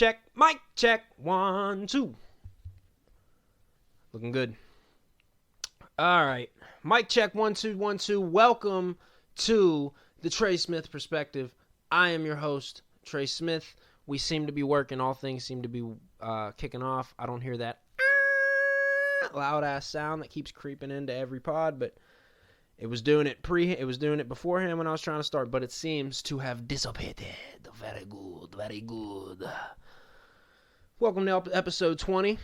mic check, 1, 2. Looking good. All right, mic check, 1, 2, 1, 2. Welcome to the Trey Smith Perspective. I am your host, Trey Smith. We seem to be working. All things seem to be kicking off. I don't hear that loud-ass sound that keeps creeping into every pod, but it was doing it beforehand when I was trying to start, but it seems to have dissipated. Very good, very good. Welcome to episode 20.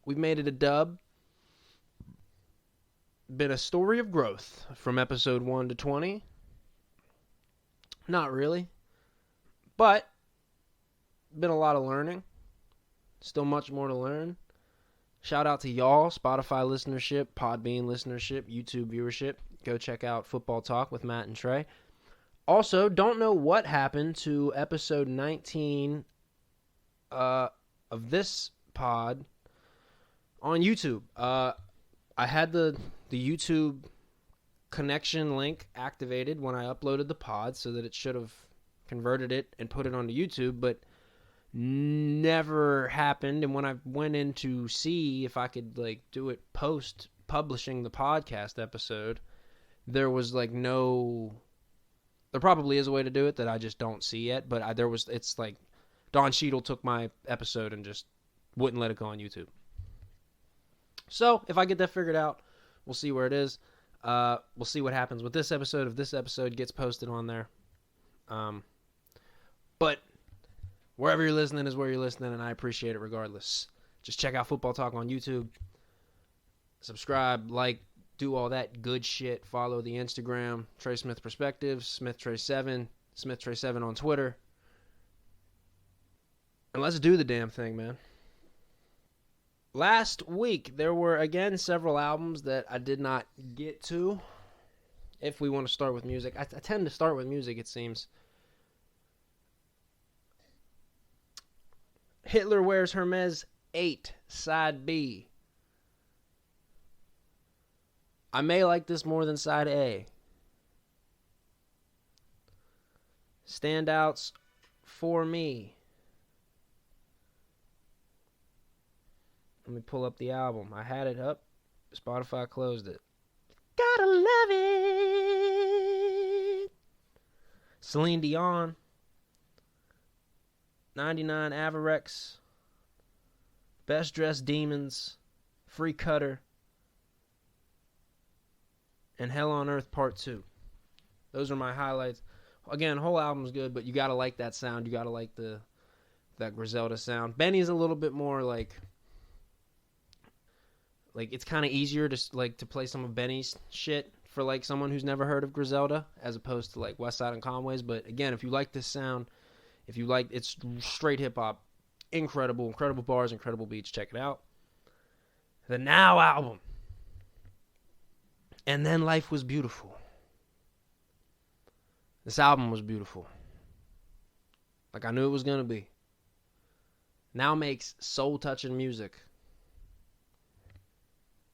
We've made it a dub. Been a story of growth from episode 1 to 20. Not really, but been a lot of learning. Still much more to learn. Shout out to y'all, Spotify listenership, Podbean listenership, YouTube viewership. Go check out Football Talk with Matt and Trey. Also, don't know what happened to episode 19 of this pod on YouTube. I had the YouTube connection link activated when I uploaded the pod so that it should have converted it and put it onto YouTube, but never happened. And when I went in to see if I could do it post publishing the podcast episode, there was no. There probably is a way to do it that I just don't see yet, but it's like Don Cheadle took my episode and just wouldn't let it go on YouTube. So if I get that figured out, we'll see where it is. We'll see what happens with this episode if this episode gets posted on there. But wherever you're listening is where you're listening, and I appreciate it regardless. Just check out Football Talk on YouTube. Subscribe, do all that good shit. Follow the Instagram, Trey Smith Perspective, SmithTrey7, SmithTrey7 on Twitter. And let's do the damn thing, man. Last week, there were, again, several albums that I did not get to. If we want to start with music. I tend to start with music, it seems. Hitler Wears Hermes 8, Side B. I may like this more than Side A. Standouts for me. Let me pull up the album. I had it up. Spotify closed it. Gotta love it. Celine Dion. 99 Averex. Best Dressed Demons. Free Cutter. And Hell on Earth Part 2. Those are my highlights. Again, whole album's good, but you gotta like that sound. You gotta like that Griselda sound. Benny's a little bit more it's kind of easier to play some of Benny's shit for someone who's never heard of Griselda as opposed to Westside and Conway's. But again, if you like this sound, if you like it's straight hip hop, incredible bars, incredible beats, check it out. The Now album. And Then Life Was Beautiful. This album was beautiful. I knew it was going to be. Now makes soul-touching music.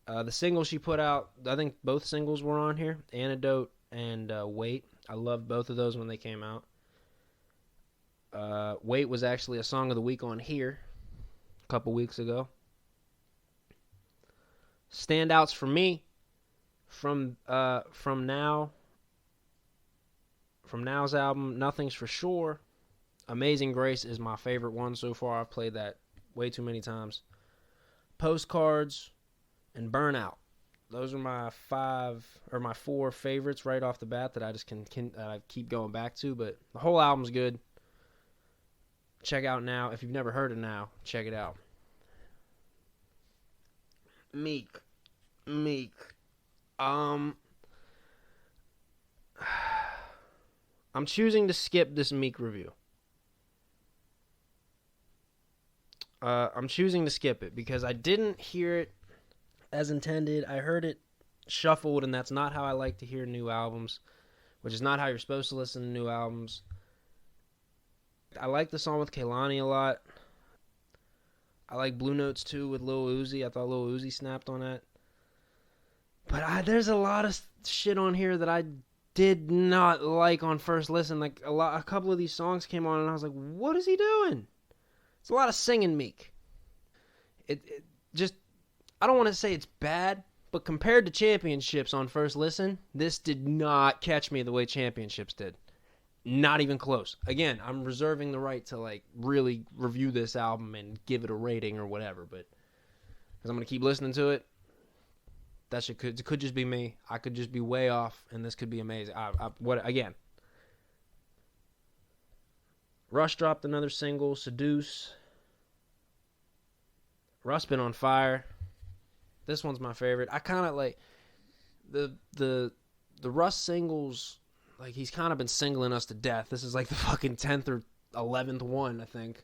The single she put out, I think both singles were on here. Antidote and Wait. I loved both of those when they came out. Wait was actually a song of the week on here a couple weeks ago. Standouts for me. From Now's album, Nothing's for Sure. Amazing Grace is my favorite one so far. I've played that way too many times. Postcards and Burnout. Those are my four favorites right off the bat that I just can keep going back to. But the whole album's good. Check out Now. If you've never heard of Now, check it out. Meek. I'm choosing to skip this Meek review. I'm choosing to skip it because I didn't hear it as intended. I heard it shuffled, and that's not how I like to hear new albums, which is not how you're supposed to listen to new albums. I like the song with Kehlani a lot. I like Blue Notes 2 with Lil Uzi. I thought Lil Uzi snapped on that. But there's a lot of shit on here that I did not like on first listen. Like a couple of these songs came on, and I was like, "What is he doing?" It's a lot of singing, Meek. It just, I don't want to say it's bad, but compared to Championships on first listen, this did not catch me the way Championships did. Not even close. Again, I'm reserving the right to like really review this album and give it a rating or whatever, but because I'm gonna keep listening to it. That shit could just be me. I could just be way off, and this could be amazing. What again? Rush dropped another single, Seduce. Russ been on fire. This one's my favorite. I kind of like the Russ singles. Like he's kind of been singling us to death. This is like the fucking 10th or 11th one, I think.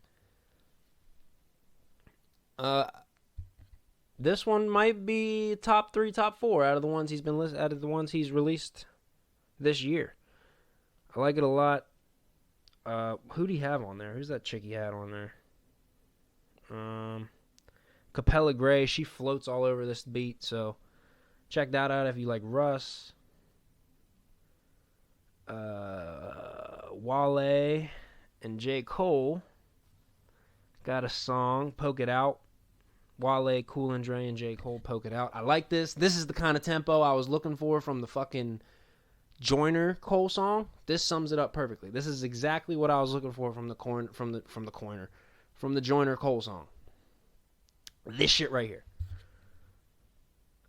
This one might be top 3, top 4 out of the ones out of the ones he's released this year. I like it a lot. Who do you have on there? Who's that chick he had on there? Capella Gray. She floats all over this beat, so check that out if you like Russ. Wale and J. Cole got a song, Poke It Out. Wale, Cool and Dre, and J. Cole, Poke It Out. I like this. This is the kind of tempo I was looking for from the fucking Joyner Cole song. This sums it up perfectly. This is exactly what I was looking for from the Joyner Cole song. This shit right here.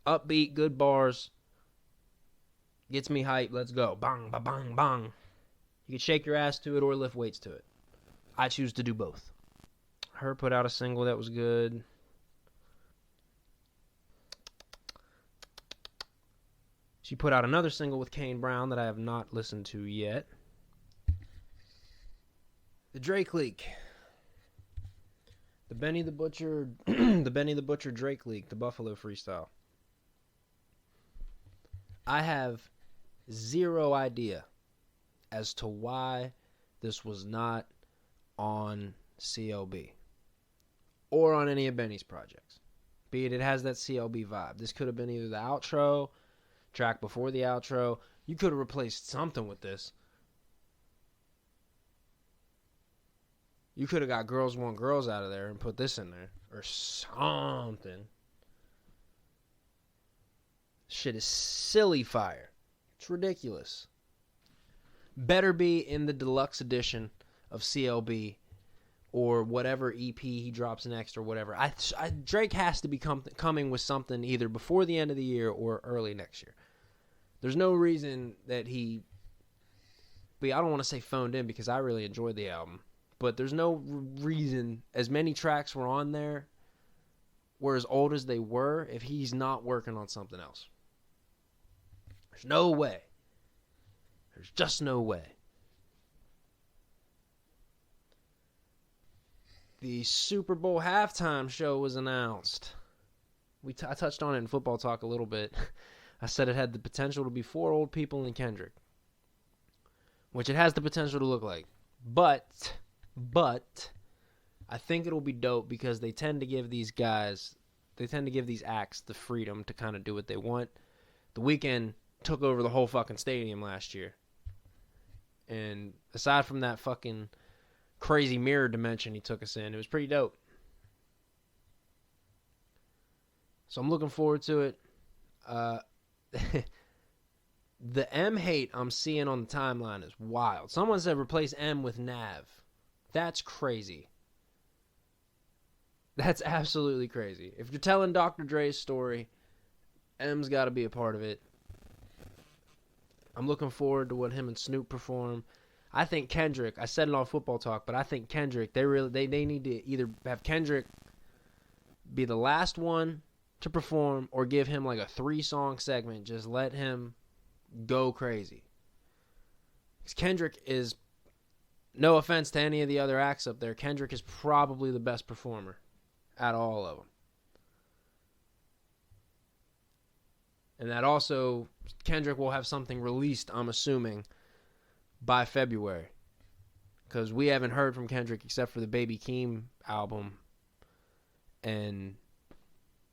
Upbeat, good bars. Gets me hyped. Let's go. Bang, ba, bang, bang. You can shake your ass to it or lift weights to it. I choose to do both. Her put out a single that was good. She put out another single with Kane Brown that I have not listened to yet. The Drake leak. The Benny the Butcher Drake leak, the Buffalo freestyle. I have zero idea as to why this was not on CLB or on any of Benny's projects. Be it has that CLB vibe. This could have been either the outro, track before the outro. You could have replaced something with this. You could have got Girls Want Girls out of there and put this in there. Or something. Shit is silly fire. It's ridiculous. Better be in the deluxe edition of CLB or whatever EP he drops next or whatever. Drake has to be coming with something either before the end of the year or early next year. There's no reason that he... But I don't want to say phoned in because I really enjoyed the album. But there's no reason, as many tracks were on there, were as old as they were, if he's not working on something else. There's no way. There's just no way. The Super Bowl halftime show was announced. I touched on it in Football Talk a little bit. I said it had the potential to be 4 old people and Kendrick. Which it has the potential to look like. But I think it'll be dope because they tend to give these acts the freedom to kind of do what they want. The Weeknd took over the whole fucking stadium last year. And aside from that fucking crazy mirror dimension he took us in, it was pretty dope. So I'm looking forward to it. The M hate I'm seeing on the timeline is wild. Someone said replace M with Nav. That's crazy. That's absolutely crazy. If you're telling Dr. Dre's story, M's got to be a part of it. I'm looking forward to what him and Snoop perform. I think Kendrick, I said it on Football Talk, but I think Kendrick, they need to either have Kendrick be the last one to perform or give him like a 3-song segment. Just let him go crazy. Because Kendrick is, no offense to any of the other acts up there, Kendrick is probably the best performer out of all of them. And that also, Kendrick will have something released, I'm assuming, by February. Because we haven't heard from Kendrick except for the Baby Keem album. And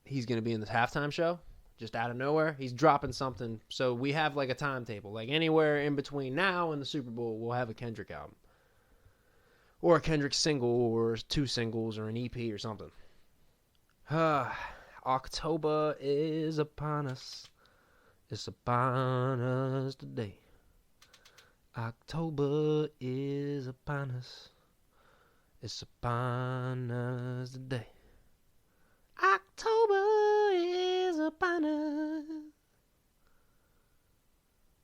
he's going to be in the halftime show. just out of nowhere. He's dropping something. So we have like a timetable. Like anywhere in between now and the Super Bowl, we'll have a Kendrick album. Or a Kendrick single, or 2 singles, or an EP or something. October is upon us. It's upon us today. October is upon us. It's upon us today. October is upon us.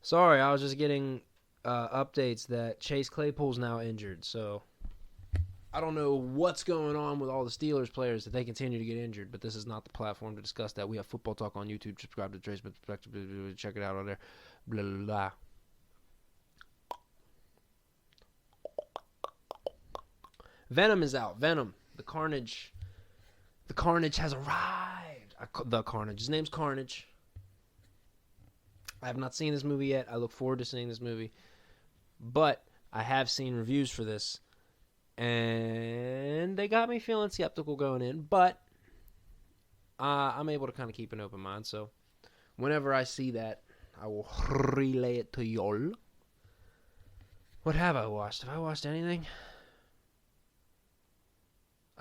Sorry, I was just getting updates that Chase Claypool's now injured, so I don't know what's going on with all the Steelers players that they continue to get injured, but this is not the platform to discuss that. We have Football Talk on YouTube. Subscribe to Trey's Perspective. Check it out on there. Blah, blah, blah. Venom is out. Venom. The Carnage has arrived. The Carnage. His name's Carnage. I have not seen this movie yet. I look forward to seeing this movie. But I have seen reviews for this. And they got me feeling skeptical going in. But I'm able to kind of keep an open mind. So whenever I see that, I will relay it to y'all. What have I watched? Have I watched anything?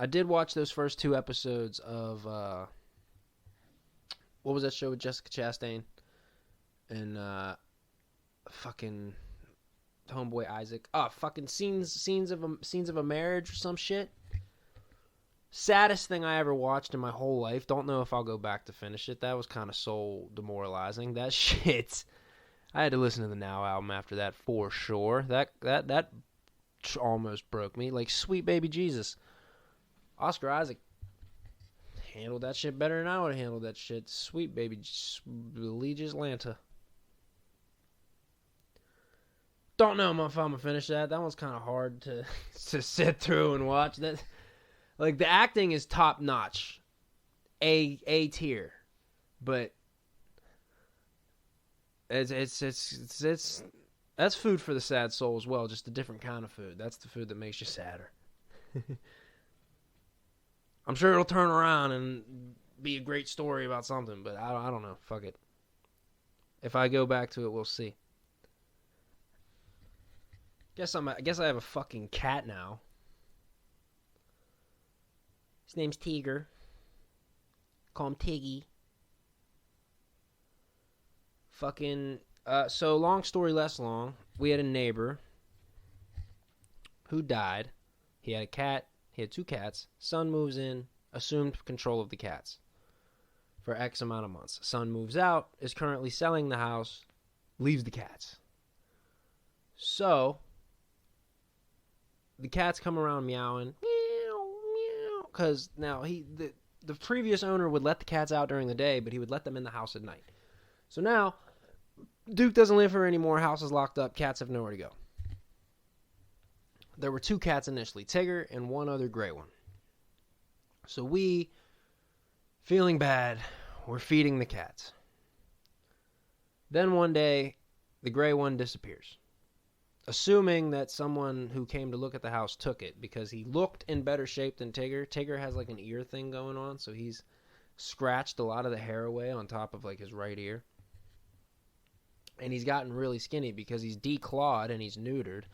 I did watch those first 2 episodes of, what was that show with Jessica Chastain and fucking homeboy Isaac? Fucking scenes of a marriage or some shit. Saddest thing I ever watched in my whole life. Don't know if I'll go back to finish it. That was kind of soul demoralizing. That shit. I had to listen to the Now album after that for sure. That almost broke me. Like Sweet Baby Jesus. Oscar Isaac handled that shit better than I would have handled that shit. Sweet Baby Allegiance Atlanta. Don't know if I'm gonna finish that. That one's kind of hard to sit through and watch. That, like, the acting is top notch, A tier, but it's that's food for the sad soul as well. Just a different kind of food. That's the food that makes you sadder. I'm sure it'll turn around and be a great story about something, but I don't know. Fuck it. If I go back to it, we'll see. I guess I have a fucking cat now. His name's Tiger. Call him Tiggy. Fucking, so long story less long. We had a neighbor who died. He had a cat. He had 2 cats. Son moves in, assumed control of the cats for X amount of months. Son moves out, is currently selling the house, leaves the cats. So the cats come around meowing, meow, meow, because now the previous owner would let the cats out during the day, but he would let them in the house at night. So now Duke doesn't live here anymore. House is locked up. Cats have nowhere to go. There were 2 cats initially, Tigger and one other gray one. So we, feeling bad, we're feeding the cats. Then one day, the gray one disappears. Assuming that someone who came to look at the house took it, because he looked in better shape than Tigger. Tigger has like an ear thing going on, so he's scratched a lot of the hair away on top of like his right ear. And he's gotten really skinny because he's declawed and he's neutered.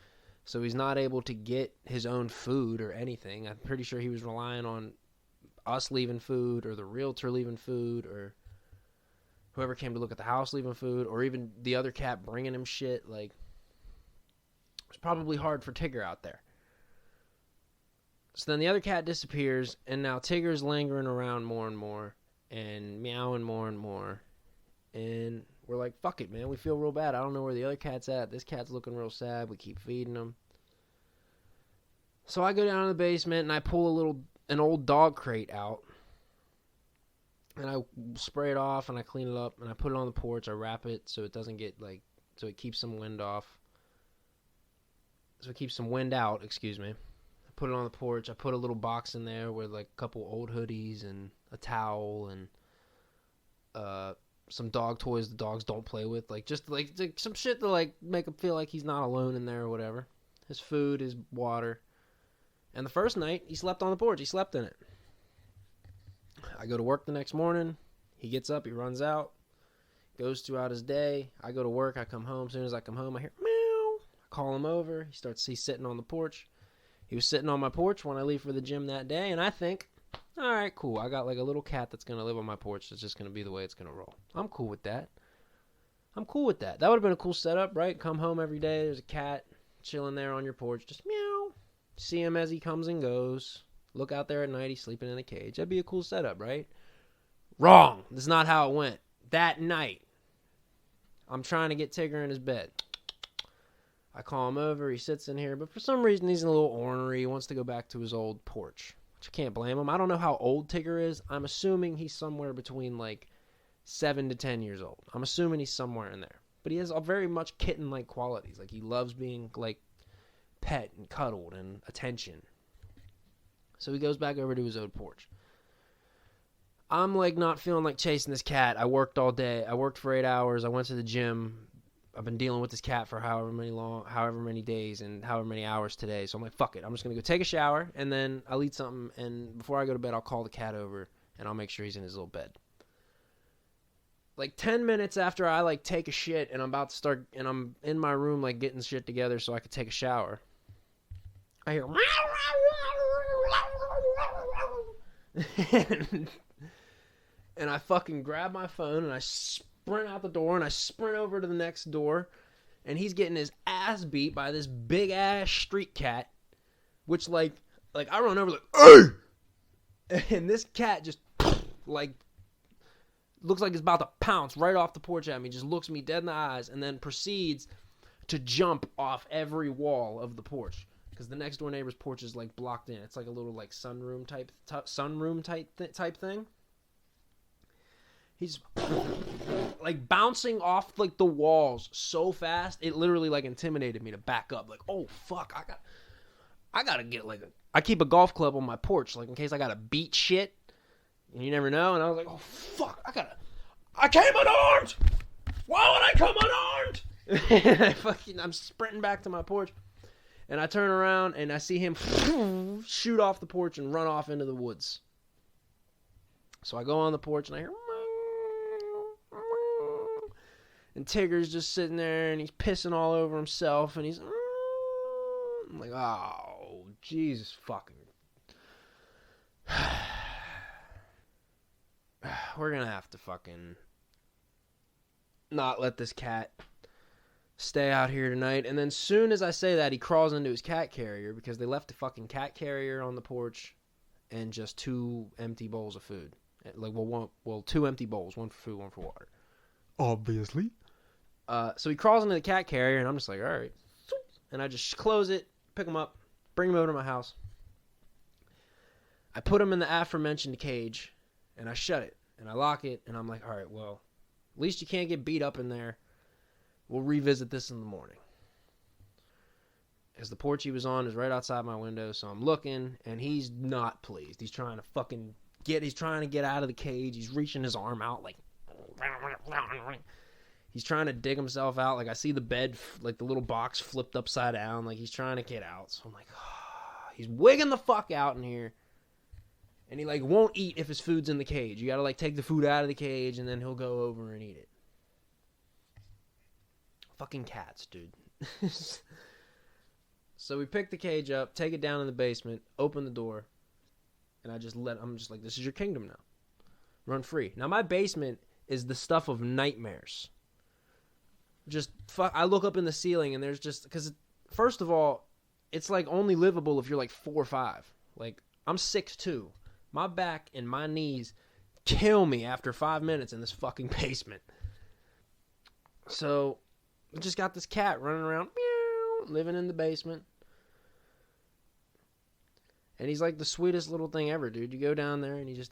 So he's not able to get his own food or anything. I'm pretty sure he was relying on us leaving food, or the realtor leaving food, or whoever came to look at the house leaving food, or even the other cat bringing him shit. Like, it's probably hard for Tigger out there. So then the other cat disappears, and now Tigger's lingering around more and more, and meowing more and more. And we're like, fuck it, man. We feel real bad. I don't know where the other cat's at. This cat's looking real sad. We keep feeding him. So I go down to the basement, and I pull an old dog crate out. And I spray it off, and I clean it up, and I put it on the porch. I wrap it so it doesn't get, so it keeps some wind off. So it keeps some wind out, excuse me. I put it on the porch. I put a little box in there with, a couple old hoodies and a towel and some dog toys the dogs don't play with, just some shit to make him feel like he's not alone in there or whatever. His food, his water. And the first night he slept on the porch. He slept in it. I go to work the next morning. He gets up, he runs out, goes throughout his day. I go to work, I come home. As soon as I come home, I hear meow. I call him over. He's sitting on the porch. He was sitting on my porch when I leave for the gym that day, and I think, all right, cool. I got like a little cat that's going to live on my porch. That's just going to be the way it's going to roll. I'm cool with that. That would have been a cool setup, right? Come home every day, there's a cat chilling there on your porch, just meow. See him as he comes and goes. Look out there at night, he's sleeping in a cage. That'd be a cool setup, right? Wrong. That's not how it went. That night, I'm trying to get Tigger in his bed. I call him over, he sits in here, but for some reason he's a little ornery. He wants to go back to his old porch, which I can't blame him. I don't know how old Tigger is. I'm assuming he's somewhere between like 7 to 10 years old. I'm assuming he's somewhere in there. But he has a very much kitten-like qualities. Like, he loves being, like, pet and cuddled and attention. So he goes back over to his old porch. I'm, like, not feeling like chasing this cat. I worked all day. I worked for 8 hours. I went to the gym. I've been dealing with this cat for however many days and however many hours today. So I'm like, fuck it. I'm just going to go take a shower, and then I'll eat something. And before I go to bed, I'll call the cat over, and I'll make sure he's in his little bed. Like 10 minutes after I like take a shit and I'm about to start and I'm in my room like getting shit together so I could take a shower, I hear and I fucking grab my phone and I sprint out the door and I sprint over to the next door, and he's getting his ass beat by this big ass street cat, which like I run over like, hey! And this cat just like looks like it's about to pounce right off the porch at me, just looks me dead in the eyes, and then proceeds to jump off every wall of the porch, because the next door neighbor's porch is like blocked in. It's like a little like sunroom type thing. He's like bouncing off like the walls so fast, it literally like intimidated me to back up. Like, oh fuck, I gotta get like I keep a golf club on my porch, like in case I gotta beat shit. And you never know. And I was like, oh, fuck. I came unarmed. Why would I come unarmed? And I'm sprinting back to my porch. And I turn around and I see him shoot off the porch and run off into the woods. So I go on the porch and I hear, and Tigger's just sitting there and he's pissing all over himself. And I'm like, oh, Jesus fucking. We're gonna have to fucking not let this cat stay out here tonight. And then soon as I say that, he crawls into his cat carrier, because they left the fucking cat carrier on the porch and just 2 empty bowls of food. Like, two empty bowls, one for food, one for water. Obviously. So he crawls into the cat carrier, and I'm just like, all right. And I just close it, pick him up, bring him over to my house. I put him in the aforementioned cage, and I shut it, and I lock it, and I'm like, all right, well, at least you can't get beat up in there. We'll revisit this in the morning. Because the porch he was on is right outside my window, so I'm looking, and he's not pleased. He's trying to get out of the cage. He's reaching his arm out, like, he's trying to dig himself out. Like, I see the bed, like, the little box flipped upside down. Like, he's trying to get out. So I'm like, oh, he's wigging the fuck out in here. And he, like, won't eat if his food's in the cage. You gotta, like, take the food out of the cage, and then he'll go over and eat it. Fucking cats, dude. So we pick the cage up, take it down in the basement, open the door, and I'm just like, this is your kingdom now. Run free. Now, my basement is the stuff of nightmares. I look up in the ceiling, and there's just, because, first of all, it's, like, only livable if you're, like, 4 or 5. Like, I'm 6'2". My back and my knees kill me after 5 minutes in this fucking basement. So, I just got this cat running around, meow, living in the basement. And he's like the sweetest little thing ever, dude. You go down there and he's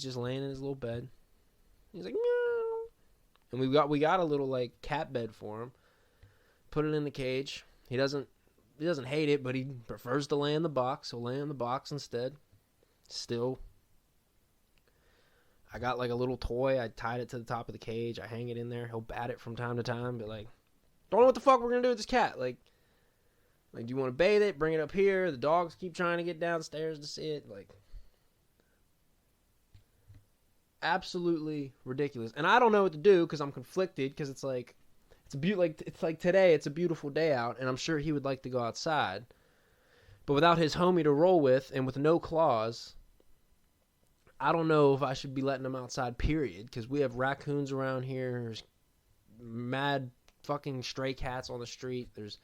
just laying in his little bed. He's like, meow. And we got a little like cat bed for him. Put it in the cage. He doesn't hate it, but he prefers to lay in the box. He'll lay in the box instead. Still, I got like a little toy. I tied it to the top of the cage. I hang it in there. He'll bat it from time to time, but like, don't know what the fuck we're gonna do with this cat. Like, do you want to bathe it? Bring it up here. The dogs keep trying to get downstairs to see it. Like, Absolutely ridiculous. And I don't know what to do because I'm conflicted because it's like today it's a beautiful day out and I'm sure he would like to go outside. But without his homie to roll with and with no claws, I don't know if I should be letting him outside, period, because we have raccoons around here. There's mad fucking stray cats on the street. There's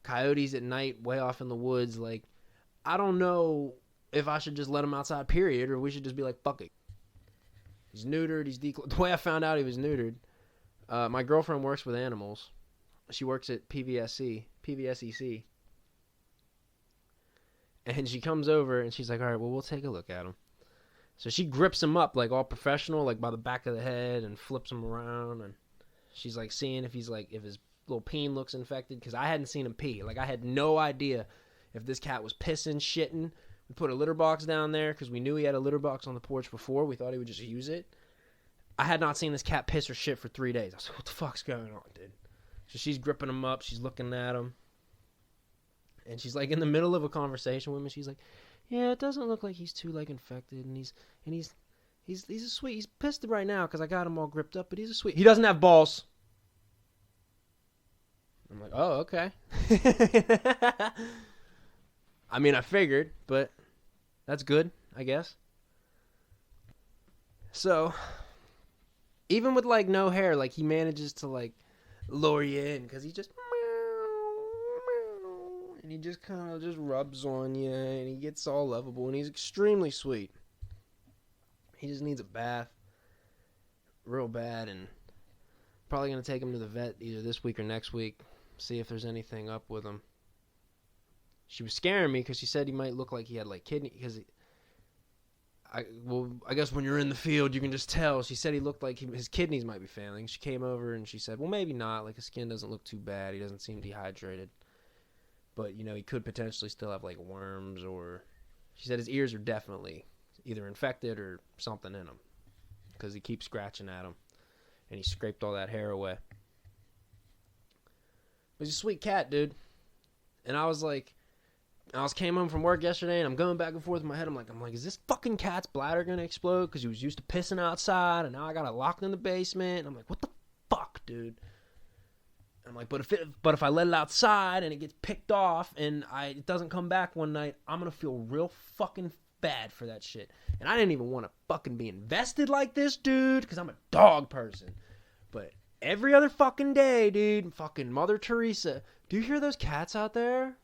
coyotes at night way off in the woods. Like, I don't know if I should just let him outside, period, or we should just be like, fuck it. He's neutered. He's declawed. The way I found out he was neutered, my girlfriend works with animals. She works at PVSEC. And she comes over and she's like, all right, well, we'll take a look at him. So she grips him up like all professional, like by the back of the head and flips him around. And she's like seeing if his little peen looks infected. Because I hadn't seen him pee. Like I had no idea if this cat was pissing, shitting. We put a litter box down there because we knew he had a litter box on the porch before. We thought he would just use it. I had not seen this cat piss or shit for 3 days. I was like, what the fuck's going on, dude? So she's gripping him up. She's looking at him. And she's like in the middle of a conversation with me. She's like, yeah, it doesn't look like he's too like infected. And he's a sweet. He's pissed right now because I got him all gripped up, but he's a sweet. He doesn't have balls. I'm like, oh, okay. I mean, I figured, but that's good, I guess. So, even with, like, no hair, like, he manages to, like, lure you in, because he just, and he just kind of just rubs on you, and he gets all lovable, and he's extremely sweet. He just needs a bath real bad, and probably going to take him to the vet either this week or next week, see if there's anything up with him. She was scaring me because she said he might look like he had like kidney. Because I guess when you're in the field, you can just tell. She said he looked like his kidneys might be failing. She came over and she said, well, maybe not. Like his skin doesn't look too bad. He doesn't seem dehydrated. But, you know, he could potentially still have like worms or. She said his ears are definitely either infected or something in them. Because he keeps scratching at them. And he scraped all that hair away. But he's a sweet cat, dude. And I was came home from work yesterday, and I'm going back and forth in my head. I'm like, is this fucking cat's bladder gonna explode? Because he was used to pissing outside, and now I got it locked in the basement. And I'm like, what the fuck, dude? And I'm like, but if I let it outside and it gets picked off and it doesn't come back one night, I'm gonna feel real fucking bad for that shit. And I didn't even want to fucking be invested like this, dude, because I'm a dog person. But every other fucking day, dude, fucking Mother Teresa. Do you hear those cats out there?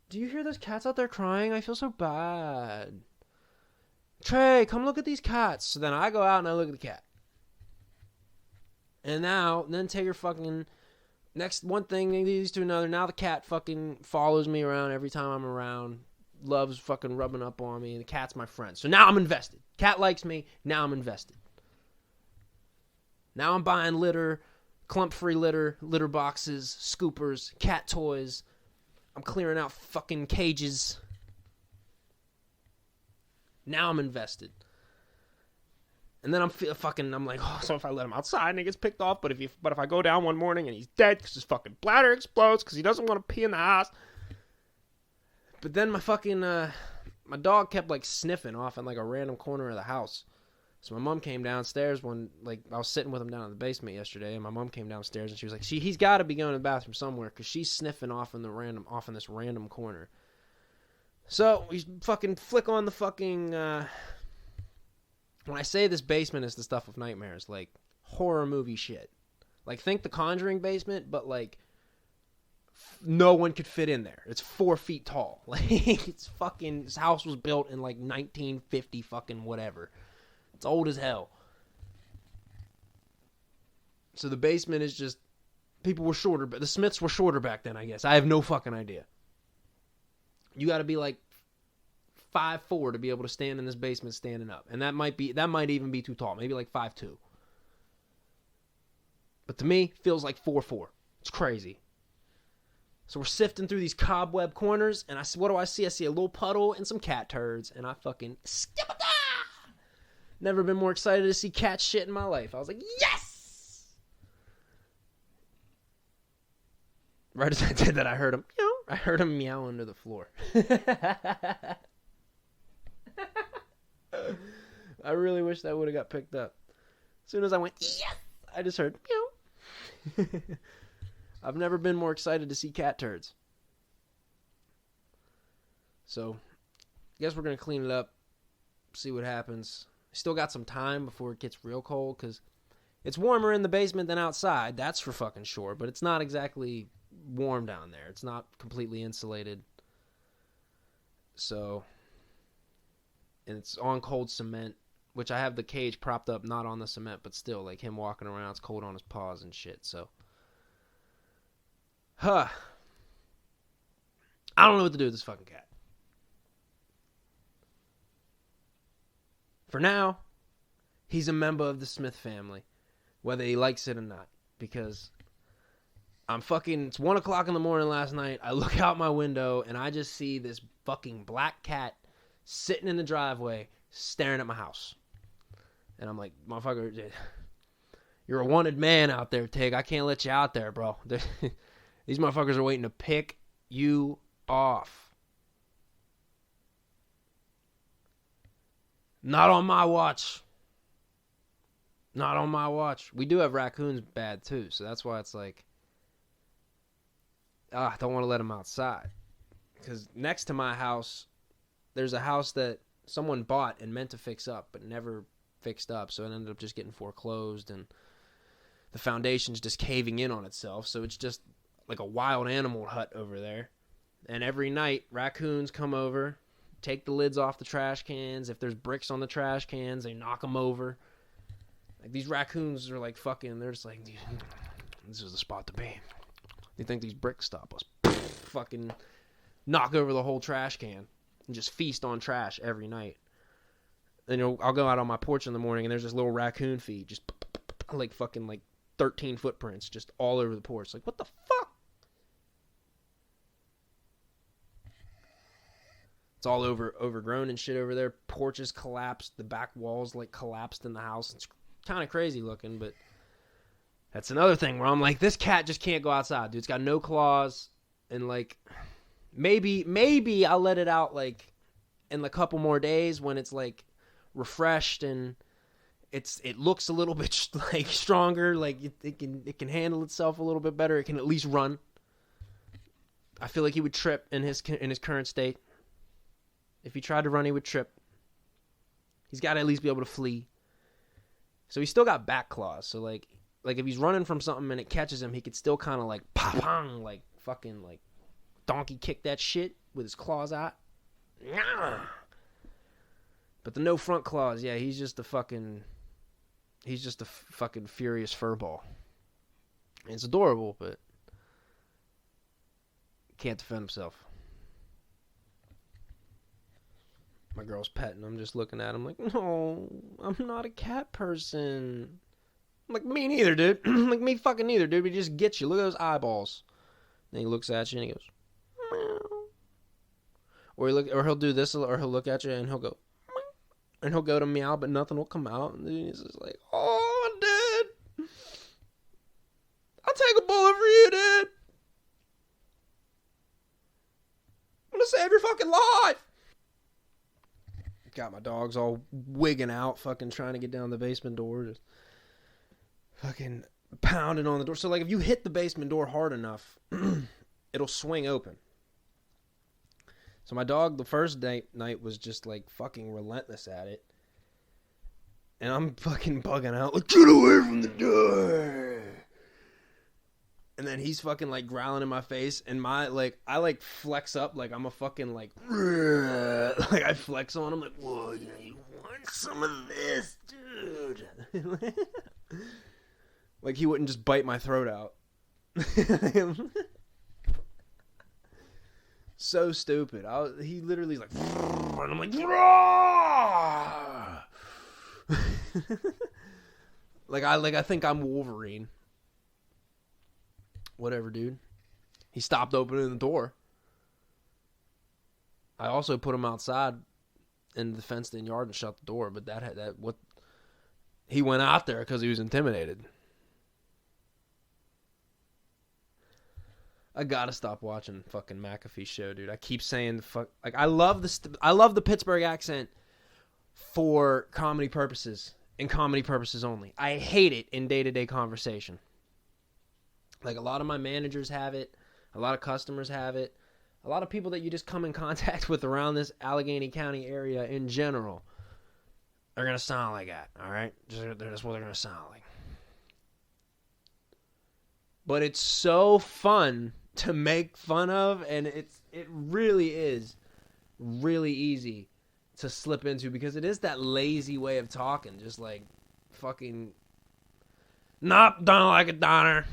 Do you hear those cats out there crying? I feel so bad. Trey, come look at these cats. So then I go out and I look at the cat. And then take her fucking next one thing leads to another. Now the cat fucking follows me around every time I'm around. Loves fucking rubbing up on me. And the cat's my friend. So now I'm invested. Cat likes me. Now I'm invested. Now I'm buying litter, clump-free litter boxes, scoopers, cat toys. I'm clearing out fucking cages. Now I'm invested. And then I'm like, oh, so if I let him outside and he gets picked off, but if I go down one morning and he's dead because his fucking bladder explodes because he doesn't want to pee in the house. But then my fucking, my dog kept like sniffing off in like a random corner of the house. So my mom came downstairs I was sitting with him down in the basement yesterday, and my mom came downstairs and she was like, he's got to be going to the bathroom somewhere because she's sniffing off in this random corner. So we fucking flick on the fucking. When I say this basement is the stuff of nightmares, like horror movie shit. Like think The Conjuring basement, but like no one could fit in there. It's 4 feet tall. Like it's fucking. This house was built in like 1950 fucking whatever. It's old as hell. So the basement is just... People were shorter, but the Smiths were shorter back then, I guess. I have no fucking idea. You got to be like 5'4" to be able to stand in this basement standing up. And that might even be too tall. Maybe like 5'2". But to me, feels like 4'4". It's crazy. So we're sifting through these cobweb corners, and what do I see? I see a little puddle and some cat turds, and I fucking... Never been more excited to see cat shit in my life. I was like, yes! Right as I did that, I heard him meow. I heard him meow under the floor. I really wish that would have got picked up. As soon as I went, yes, I just heard, meow. I've never been more excited to see cat turds. So, I guess we're going to clean it up, see what happens. Still got some time before it gets real cold, because it's warmer in the basement than outside. That's for fucking sure, but it's not exactly warm down there. It's not completely insulated. So, and it's on cold cement, which I have the cage propped up, not on the cement, but still, like him walking around, it's cold on his paws and shit, so. I don't know what to do with this fucking cat. For now, he's a member of the Smith family, whether he likes it or not, because it's 1 o'clock in the morning last night. I look out my window and I just see this fucking black cat sitting in the driveway staring at my house. And I'm like, motherfucker, you're a wanted man out there, Tig. I can't let you out there, bro. These motherfuckers are waiting to pick you off. Not on my watch. Not on my watch. We do have raccoons bad too, so that's why it's like, I don't want to let them outside. Because next to my house, there's a house that someone bought and meant to fix up, but never fixed up, so it ended up just getting foreclosed, and the foundation's just caving in on itself, so it's just like a wild animal hut over there. And every night, raccoons come over, take the lids off the trash cans. If there's bricks on the trash cans, they knock them over. Like, these raccoons are like fucking, they're just like, this is the spot to be. They think these bricks stop us. Fucking knock over the whole trash can and just feast on trash every night. And I'll go out on my porch in the morning and there's this little raccoon feed, just like fucking like 13 footprints just all over the porch. Like, what the fuck? It's all overgrown and shit over there. Porches collapsed. The back walls like collapsed in the house. It's kind of crazy looking, but that's another thing where I'm like, this cat just can't go outside, dude. It's got no claws, and like, maybe I'll let it out like in a couple more days when it's like refreshed and it looks a little bit like stronger, like it can handle itself a little bit better. It can at least run. I feel like he would trip in his current state. If he tried to run, he would trip. He's got to at least be able to flee. So he's still got back claws. So like if he's running from something and it catches him, he could still kind of like pop-pong, like fucking like donkey kick that shit with his claws out. But the no front claws, yeah, he's just a fucking furious furball. And it's adorable, but can't defend himself. My girl's petting him, just looking at him like, no, I'm not a cat person. I'm like, me neither, dude. Like, me fucking neither, dude. He just gets you. Look at those eyeballs. Then he looks at you and he goes, meow. Or he'll do this, or he'll look at you and he'll go, meow. And he'll go to meow, but nothing will come out. And then he's just like, oh, dude, I'll take a bullet for you, dude. I'm gonna save your fucking life. Got my dogs all wigging out, fucking trying to get down the basement door, just fucking pounding on the door. So, like, if you hit the basement door hard enough, it'll swing open. So my dog, the first night was just, like, fucking relentless at it. And I'm fucking bugging out, like, get away from the door! And then he's fucking, like, growling in my face, and I, like, flex up, like, I'm a fucking, like, like, I flex on him, like, whoa, you want some of this, dude? Like, he wouldn't just bite my throat out. So stupid. He literally is like, and I'm like, I think I'm Wolverine. Whatever, dude. He stopped opening the door. I also put him outside in the fenced-in yard and shut the door, but he went out there because he was intimidated. I gotta stop watching fucking McAfee's show, dude. I keep saying I love the Pittsburgh accent for comedy purposes and comedy purposes only. I hate it in day-to-day conversation. Like, a lot of my managers have it. A lot of customers have it. A lot of people that you just come in contact with around this Allegheny County area in general are going to sound like that, all right? That's what they're going to sound like. But it's so fun to make fun of, and it really is really easy to slip into, because it is that lazy way of talking, just like fucking, nope, don't like it, Donner.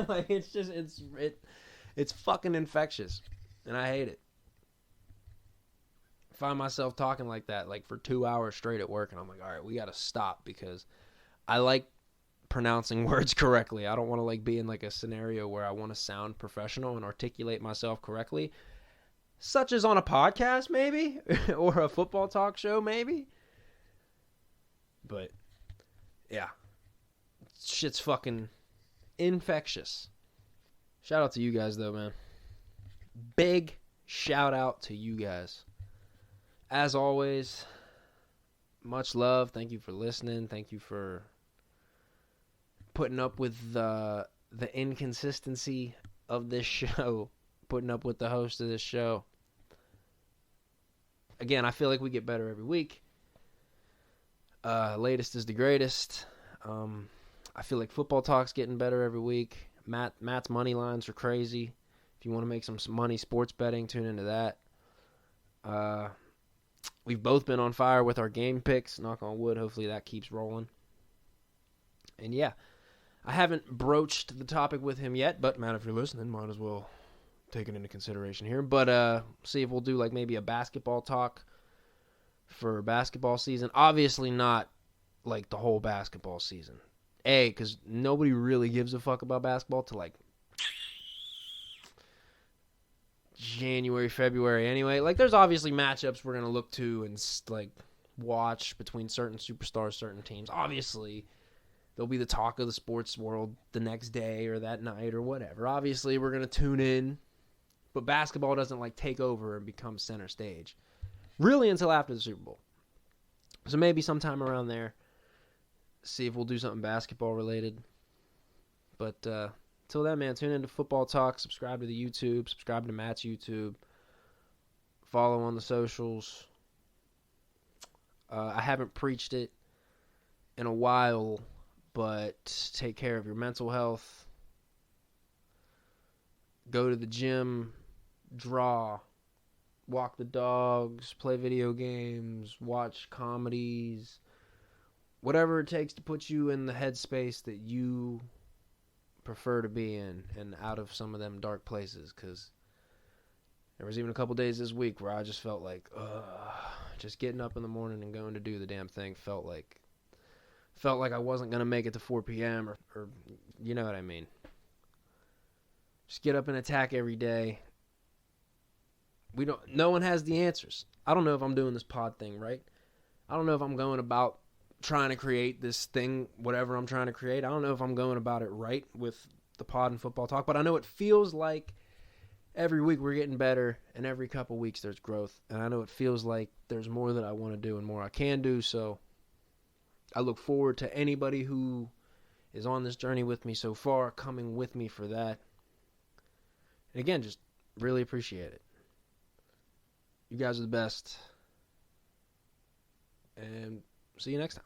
Like, it's fucking infectious, and I hate it. I find myself talking like that, like, for 2 hours straight at work, and I'm like, all right, we got to stop, because I like pronouncing words correctly. I don't want to, like, be in, like, a scenario where I want to sound professional and articulate myself correctly, such as on a podcast, maybe, or a football talk show, maybe. But, yeah, shit's fucking infectious. Shout out to you guys, though, man. Big shout out to you guys. As always, much love. Thank you for listening. Thank you for putting up with the inconsistency of this show. Putting up with the host of this show. Again, I feel like we get better every week. Latest is the greatest. I feel like football talk's getting better every week. Matt's money lines are crazy. If you want to make some money sports betting, tune into that. We've both been on fire with our game picks. Knock on wood. Hopefully that keeps rolling. And yeah, I haven't broached the topic with him yet, but Matt, if you're listening, might as well take it into consideration here. But see if we'll do like maybe a basketball talk for basketball season. Obviously not like the whole basketball season. Because nobody really gives a fuck about basketball till like January, February anyway. Like, there's obviously matchups we're going to look to and like watch between certain superstars, certain teams. Obviously, they'll be the talk of the sports world the next day or that night or whatever. Obviously, we're going to tune in. But basketball doesn't like take over and become center stage really until after the Super Bowl. So maybe sometime around there, see if we'll do something basketball related. But till then, man, tune into Football Talk. Subscribe to the YouTube. Subscribe to Matt's YouTube. Follow on the socials. I haven't preached it in a while, but take care of your mental health. Go to the gym. Draw. Walk the dogs. Play video games. Watch comedies. Whatever it takes to put you in the headspace that you prefer to be in and out of some of them dark places, because there was even a couple days this week where I just felt like, just getting up in the morning and going to do the damn thing felt like I wasn't going to make it to 4 p.m. or you know what I mean. Just get up and attack every day. No one has the answers. I don't know if I'm doing this pod thing right. I don't know if I'm going about trying to create this thing, whatever I'm trying to create. I don't know if I'm going about it right with the pod and football talk, but I know it feels like every week we're getting better, and every couple weeks there's growth, and I know it feels like there's more that I want to do and more I can do, so I look forward to anybody who is on this journey with me so far, coming with me for that. And again, just really appreciate it. You guys are the best, and see you next time.